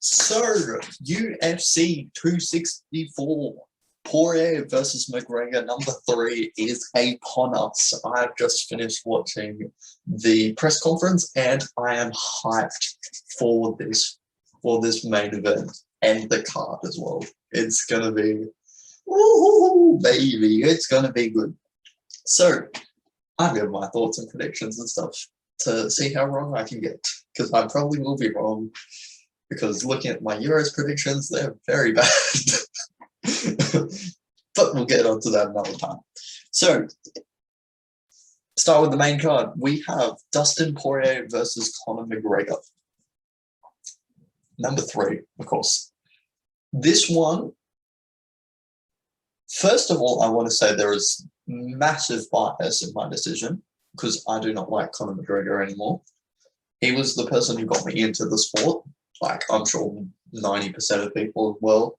So, UFC 264, Poirier versus Mcgregor, number 3 is upon us. I've just finished watching the press conference and I am hyped for this main event and the card as well. It's gonna be, ooh, baby, it's gonna be good. So, I've got my thoughts and predictions and stuff to see how wrong I can get, because I probably will be wrong. Because looking at my Euros predictions, they're very bad. But we'll get onto that another time. So, start with the main card. We have Dustin Poirier versus Conor McGregor. Number 3, of course. This one, first of all, I want to say there is massive bias in my decision because I do not like Conor McGregor anymore. He was the person who got me into the sport. Like, I'm sure 90% of people as well.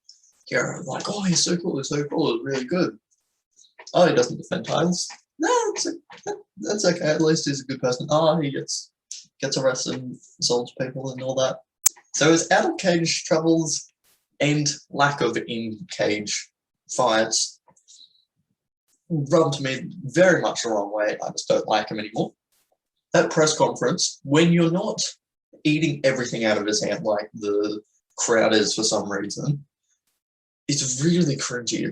Yeah, like, oh, he's so cool, he's really good. Oh, he doesn't defend titles. No, that's okay. At least he's a good person. Oh, he gets arrested and assaults people and all that. So his out-of-cage troubles and lack of in-cage fights rubbed me very much the wrong way. I just don't like him anymore. That press conference, when you're not eating everything out of his hand like the crowd is for some reason, it's really cringy.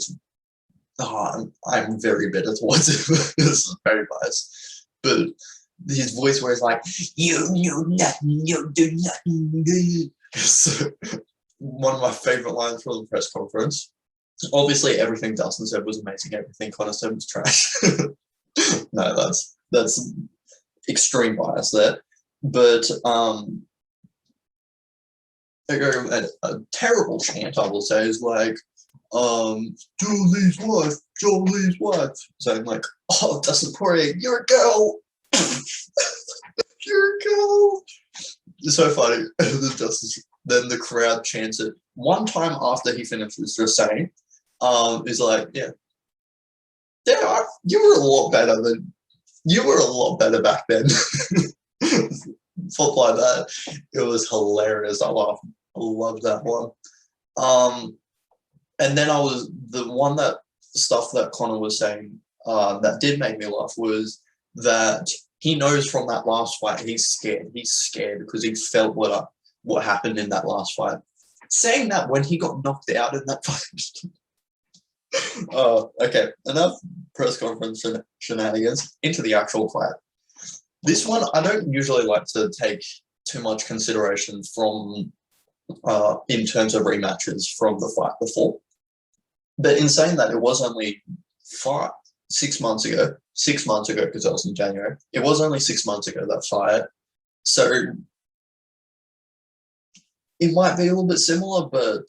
I'm very bitter towards him. This is very biased. But his voice where he's like, you nothing, you do nothing. So, one of my favorite lines from the press conference. Obviously, everything Dustin said was amazing. Everything Conor said was trash. No, that's extreme bias there. But a terrible chant, I will say, is like, Julie's wife. Saying like, oh, Dustin Poirier, you're a girl. You're a girl. It's so funny. Then the crowd chants it one time after he finishes just saying, is like, you were a lot better back then. Stuff like that. It was hilarious. I loved that one. And then the stuff that Conor was saying that did make me laugh was that he knows from that last fight he's scared. He's scared because he felt what happened in that last fight. Saying that when he got knocked out in that fight. Okay, enough press conference shenanigans. Into the actual fight. This one, I don't usually like to take too much consideration from, in terms of rematches from the fight before. But in saying that, it was only 6 months ago, because that was in January. It was only 6 months ago, that fight. So it might be a little bit similar, but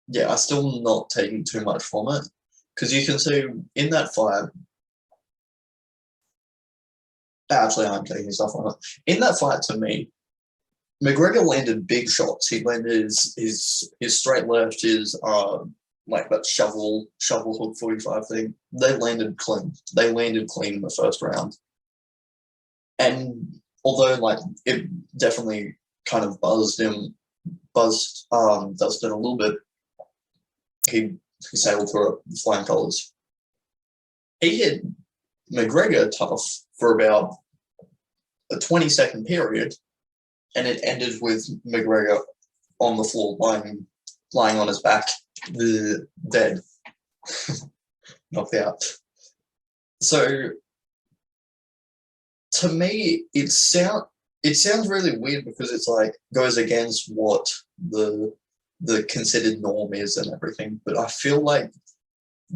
yeah, I'm still not taking too much from it. Because you can see in that fight, actually, I'm taking stuff on it. In that fight, to me, McGregor landed big shots. He landed his straight left, his like that shovel hook 45 thing. They landed clean. They landed clean in the first round. And although like it definitely kind of buzzed Dustin a little bit, he sailed through it with flying colours. He hit McGregor tough for about a 20-second period, and it ended with McGregor on the floor, lying on his back, dead, knocked out. So, to me, it sounds really weird because it's like goes against what the considered norm is and everything. But I feel like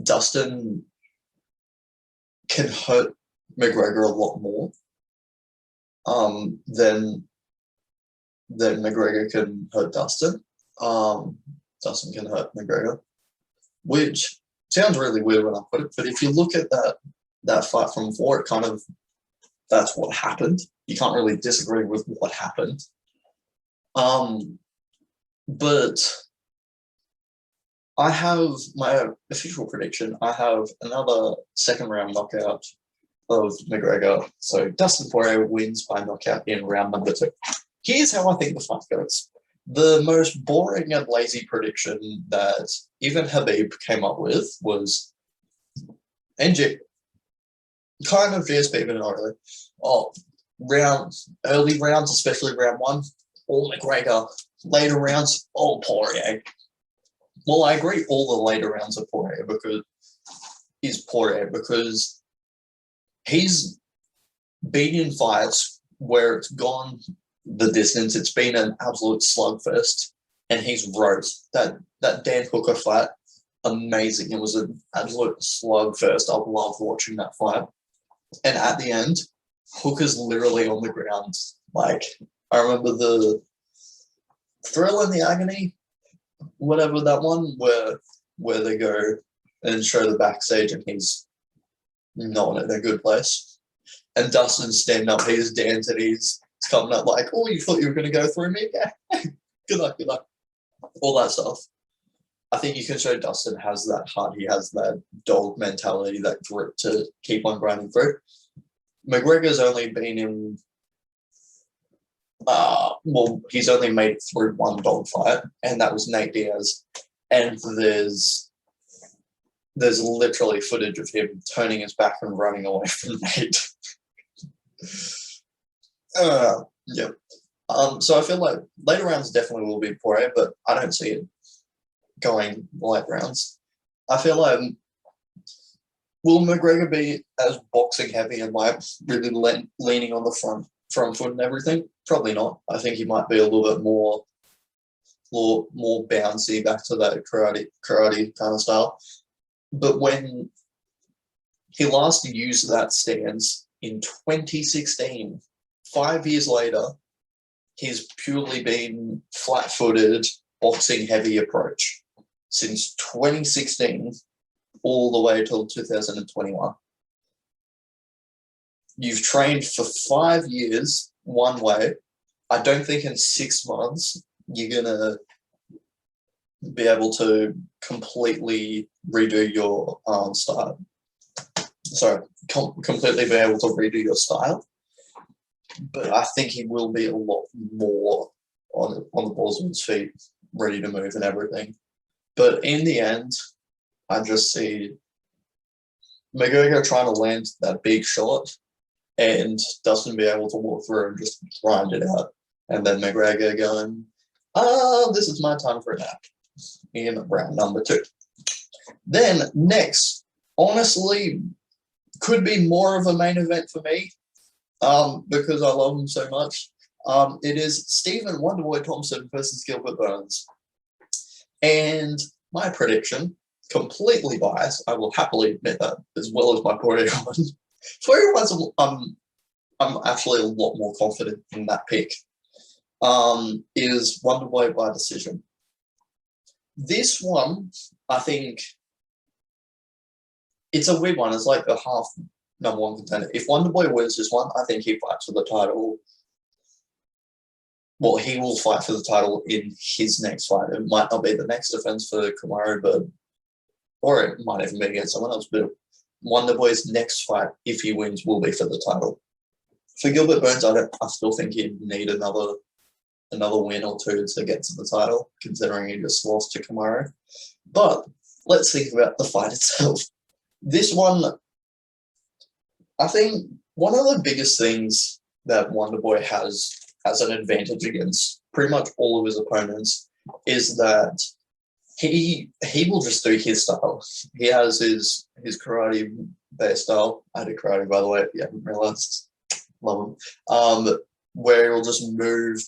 Dustin can hurt McGregor a lot more than McGregor can hurt Dustin. Dustin can hurt McGregor, which sounds really weird when I put it, but if you look at that fight from before, it kind of, that's what happened. You can't really disagree with what happened. But I have my official prediction. I have another second round knockout of McGregor. So Dustin Poirier wins by knockout in round number 2. Here's how I think the fight goes. The most boring and lazy prediction that even Habib came up with was NG. Kind of GSP, but not really. Oh, early rounds, especially round one, all McGregor. Later rounds, all Poirier. Well, I agree. All the later rounds are Poirier because he's been in fights where it's gone the distance. It's been an absolute slugfest, and he's rose. That Dan Hooker fight, amazing. It was an absolute slugfest. I loved watching that fight. And at the end, Hooker's literally on the ground. Like, I remember the Thrill and the Agony, whatever that one, where they go and show the backstage and he's not in a good place. And Dustin's standing up, he's dancing, he's coming up like, oh, you thought you were going to go through me? Yeah. Good luck. All that stuff. I think you can show Dustin has that heart. He has that dog mentality, that grit to keep on grinding through. McGregor's only been in, he's only made it through one dog fight, and that was Nate Diaz. And there's literally footage of him turning his back and running away from Nate. Yeah. So I feel like later rounds definitely will be Poirier, but I don't see it going late rounds. I feel like will McGregor be as boxing heavy and like really leaning on the front foot and everything? Probably not. I think he might be a little bit more bouncy, back to that karate kind of style. But when he last used that stance in 2016, 5 years later, he's purely been flat-footed, boxing heavy approach since 2016 all the way till 2021. You've trained for 5 years one way. I don't think in 6 months you're going to be able to completely redo your style. Sorry, completely be able to redo your style. But I think he will be a lot more on the balls of his feet, ready to move and everything. But in the end, I just see McGregor trying to land that big shot and Dustin be able to walk through and just grind it out. And then McGregor going, this is my time for a nap in round number 2. Then next, honestly, could be more of a main event for me because I love him so much. It is Stephen Wonderboy Thompson versus Gilbert Burns. And my prediction, completely biased, I will happily admit that, as well as my Poirier one. Poirier one's, I'm actually a lot more confident in that pick, is Wonderboy by decision. This one, I think, it's a weird one. It's like a half number one contender. If Wonderboy wins this one, I think he fights for the title. Well, he will fight for the title in his next fight. It might not be the next defense for Kamaru, or it might even be against someone else. But Wonderboy's next fight, if he wins, will be for the title. For Gilbert Burns, I still think he'd need another win or two to get to the title, considering he just lost to Kamaru. But let's think about the fight itself. This one, I think one of the biggest things that Wonderboy has an advantage against pretty much all of his opponents is that he will just do his style. He has his karate-based style. I did karate, by the way, if you haven't realized. Love him. Where he'll just move,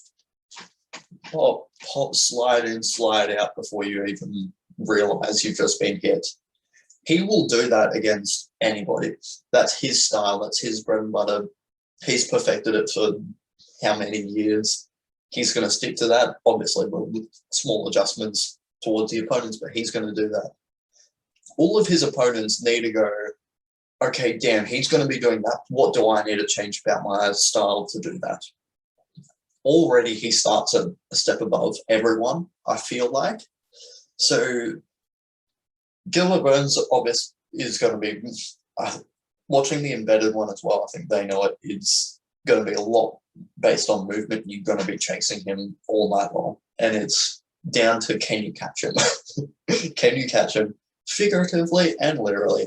pop, slide in, slide out before you even realize you've just been hit. He will do that against anybody. That's his style. That's his bread and butter. He's perfected it for how many years. He's going to stick to that, obviously, with small adjustments towards the opponents, but he's going to do that. All of his opponents need to go, okay, damn, he's going to be doing that. What do I need to change about my style to do that? Already he starts a step above everyone, I feel like. So Gilbert Burns, obviously, is going to be watching the embedded one as well. I think they know it. going to be a lot based on movement. You're going to be chasing him all night long, and it's down to can you catch him? Can you catch him figuratively and literally?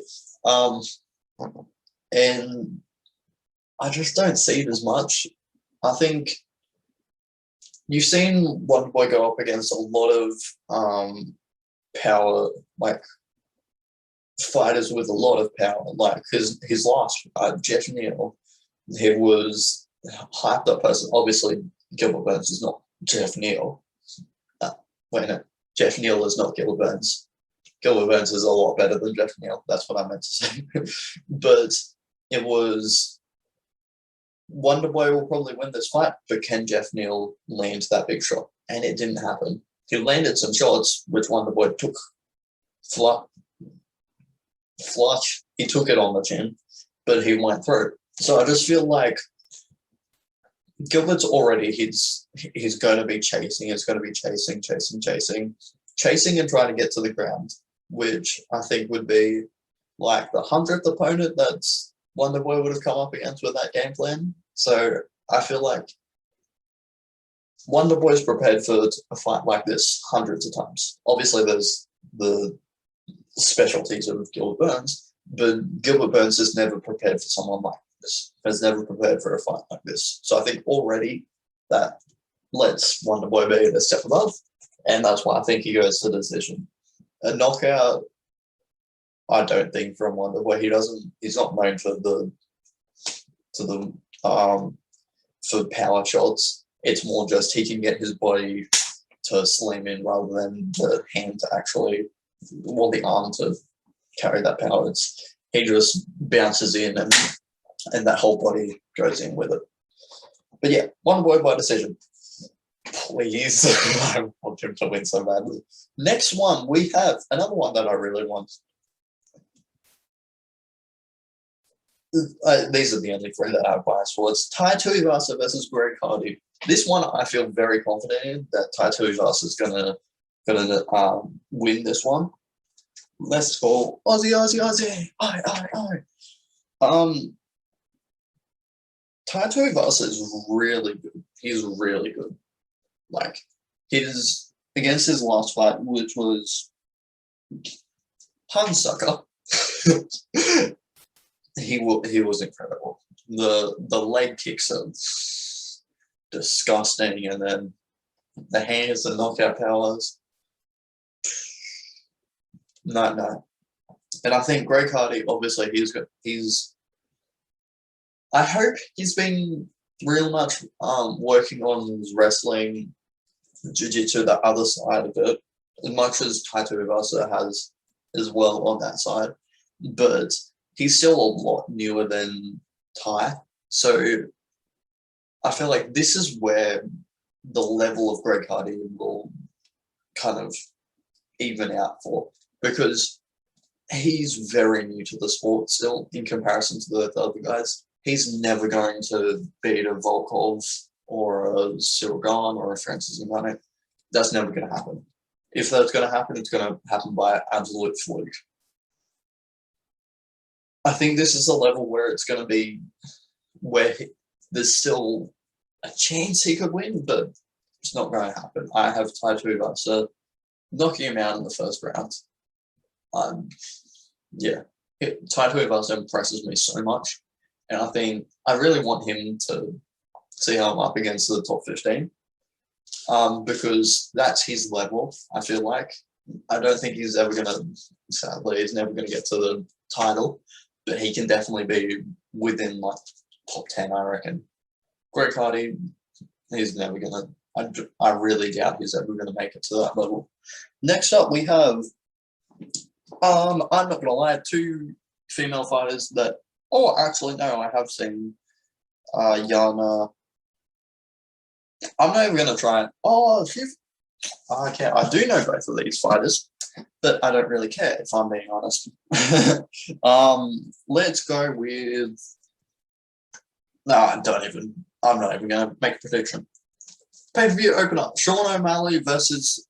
And I just don't see it as much. I think you've seen Wonderboy go up against a lot of power, like fighters with a lot of power. Like his last Jeff Neal, he was hyped up person. Obviously, Gilbert Burns is not Jeff Neal. Wait, no, Jeff Neal is not Gilbert Burns. Gilbert Burns is a lot better than Jeff Neal. That's what I meant to say. But it was Wonderboy will probably win this fight, but can Jeff Neal land that big shot? And it didn't happen. He landed some shots, which Wonderboy took flush. He took it on the chin, but he went through. So I just feel like Gilbert's already he's going to be chasing. He's going to be chasing and trying to get to the ground, which I think would be like the 100th opponent that's Wonderboy would have come up against with that game plan. So I feel like Wonderboy's prepared for a fight like this hundreds of times. Obviously, there's the specialties of Gilbert Burns, but Gilbert Burns is never prepared for someone like this. Has never prepared for a fight like this. So I think already that lets Wonderboy be a step above, and that's why I think he goes to the decision. A knockout, I don't think from Wonderboy. He's not known for for power shots. It's more just he can get his body to slam in rather than the hand to actually, or the arm to carry that power. He just bounces in and that whole body goes in with it. But yeah, Wonderboy by decision. Please, I want him to win so badly. Next one, we have another one that I really want. These are the only three that I have bias for. It's Tai Tuivasa versus Greg Hardy. This one I feel very confident in that Tai Tuivasa is gonna win this one. Let's go Aussie. Aye. Tai Tuivasa is really good. He's really good. Like his against his last fight, which was Hunsucker. He was incredible. The leg kicks are disgusting, and then the hands, the knockout powers. No. And I think Greg Hardy, obviously, I hope he's been real much working on his wrestling, jiu-jitsu, the other side of it, as much as Tai Tuivasa has as well on that side. But he's still a lot newer than Tai. So I feel like this is where the level of Greg Hardy will kind of even out for, because he's very new to the sport still in comparison to the other guys. He's never going to beat a Volkov or a Cyril Gahn or a Francis Ngannou. That's never going to happen. If that's going to happen, it's going to happen by absolute fluke. I think this is a level where it's going to be where there's still a chance he could win, but it's not going to happen. I have Tai Tuivasa knocking him out in the first round. Tai Tuivasa impresses me so much, and I think I really want him to see how I'm up against the top 15, because that's his level. I feel like I don't think he's ever going to. Sadly, he's never going to get to the title, but he can definitely be within like top 10, I reckon. Greg Hardy, he's never going to. I really doubt he's ever going to make it to that level. Next up, we have. I'm not going to lie, two female fighters that. Oh, actually, no, I have seen Yana. I'm not even going to try it. I do know both of these fighters, but I don't really care if I'm being honest. Let's go with. No, I'm not even going to make a prediction. Pay-per-view opener: Sean O'Malley versus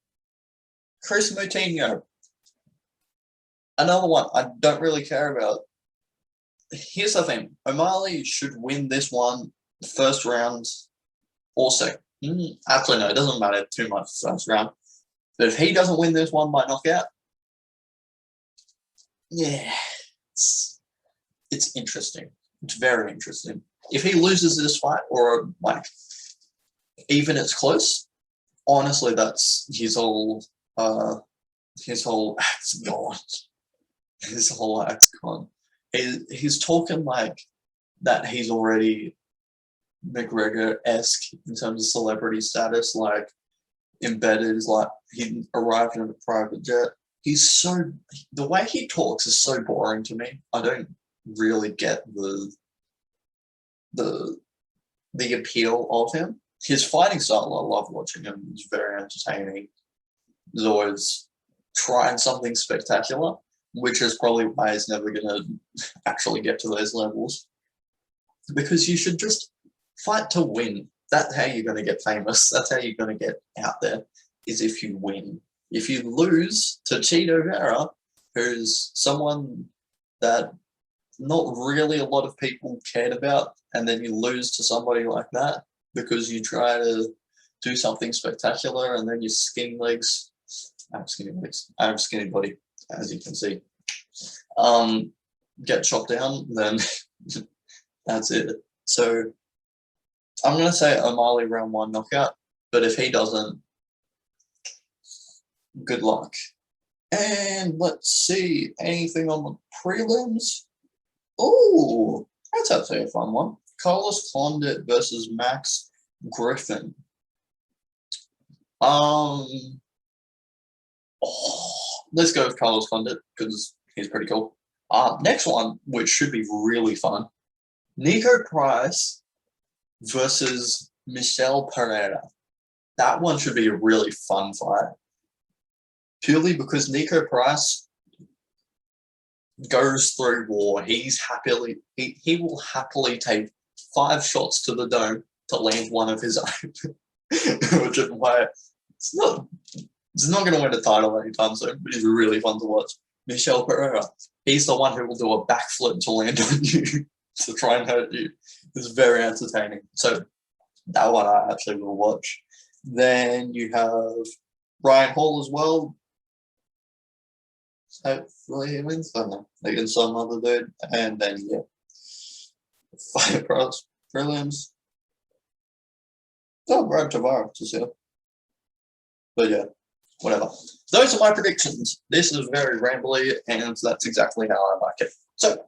Chris Moutinho. Another one I don't really care about. Here's the thing: O'Malley should win this one first round or second. Actually, no, it doesn't matter too much first round. But if he doesn't win this one by knockout, yeah, it's interesting. It's very interesting. If he loses this fight, or like even it's close, honestly, that's his whole act's gone. His whole act's gone. He's talking like that he's already McGregor-esque in terms of celebrity status, like embedded, like he arrived in a private jet. The way he talks is so boring to me. I don't really get the appeal of him. His fighting style, I love watching him. He's very entertaining. He's always trying something spectacular, which is probably why he's never going to actually get to those levels. Because you should just fight to win. That's how you're going to get famous. That's how you're going to get out there, is if you win. If you lose to Cheeto Vera, who's someone that not really a lot of people cared about, and then you lose to somebody like that because you try to do something spectacular and then your skinny legs, I have skinny legs, I have skinny body, as you can see, get chopped down, then that's it. So I'm going to say O'Malley round 1 knockout, but if he doesn't, good luck. And let's see, anything on the prelims? Oh, that's actually a fun one. Carlos Condit versus Max Griffin. Let's go with Carlos Condit because he's pretty cool. Next one, which should be really fun. Nico Price versus Michel Pereira. That one should be a really fun fight. Purely because Nico Price goes through war. He will happily take 5 shots to the dome to land one of his own. Which is why it's not going to win a title anytime soon, but he's really fun to watch. Michel Pereira, he's the one who will do a backflip to land on you to try and hurt you. It's very entertaining. So that one I actually will watch. Then you have Ryan Hall as well. Hopefully he wins. I don't know. Against some other dude. And then, yeah. Fight across prelims. Oh, Brad Tavares is here. But yeah, whatever. Those are my predictions. This is very rambly, and that's exactly how I like it. So,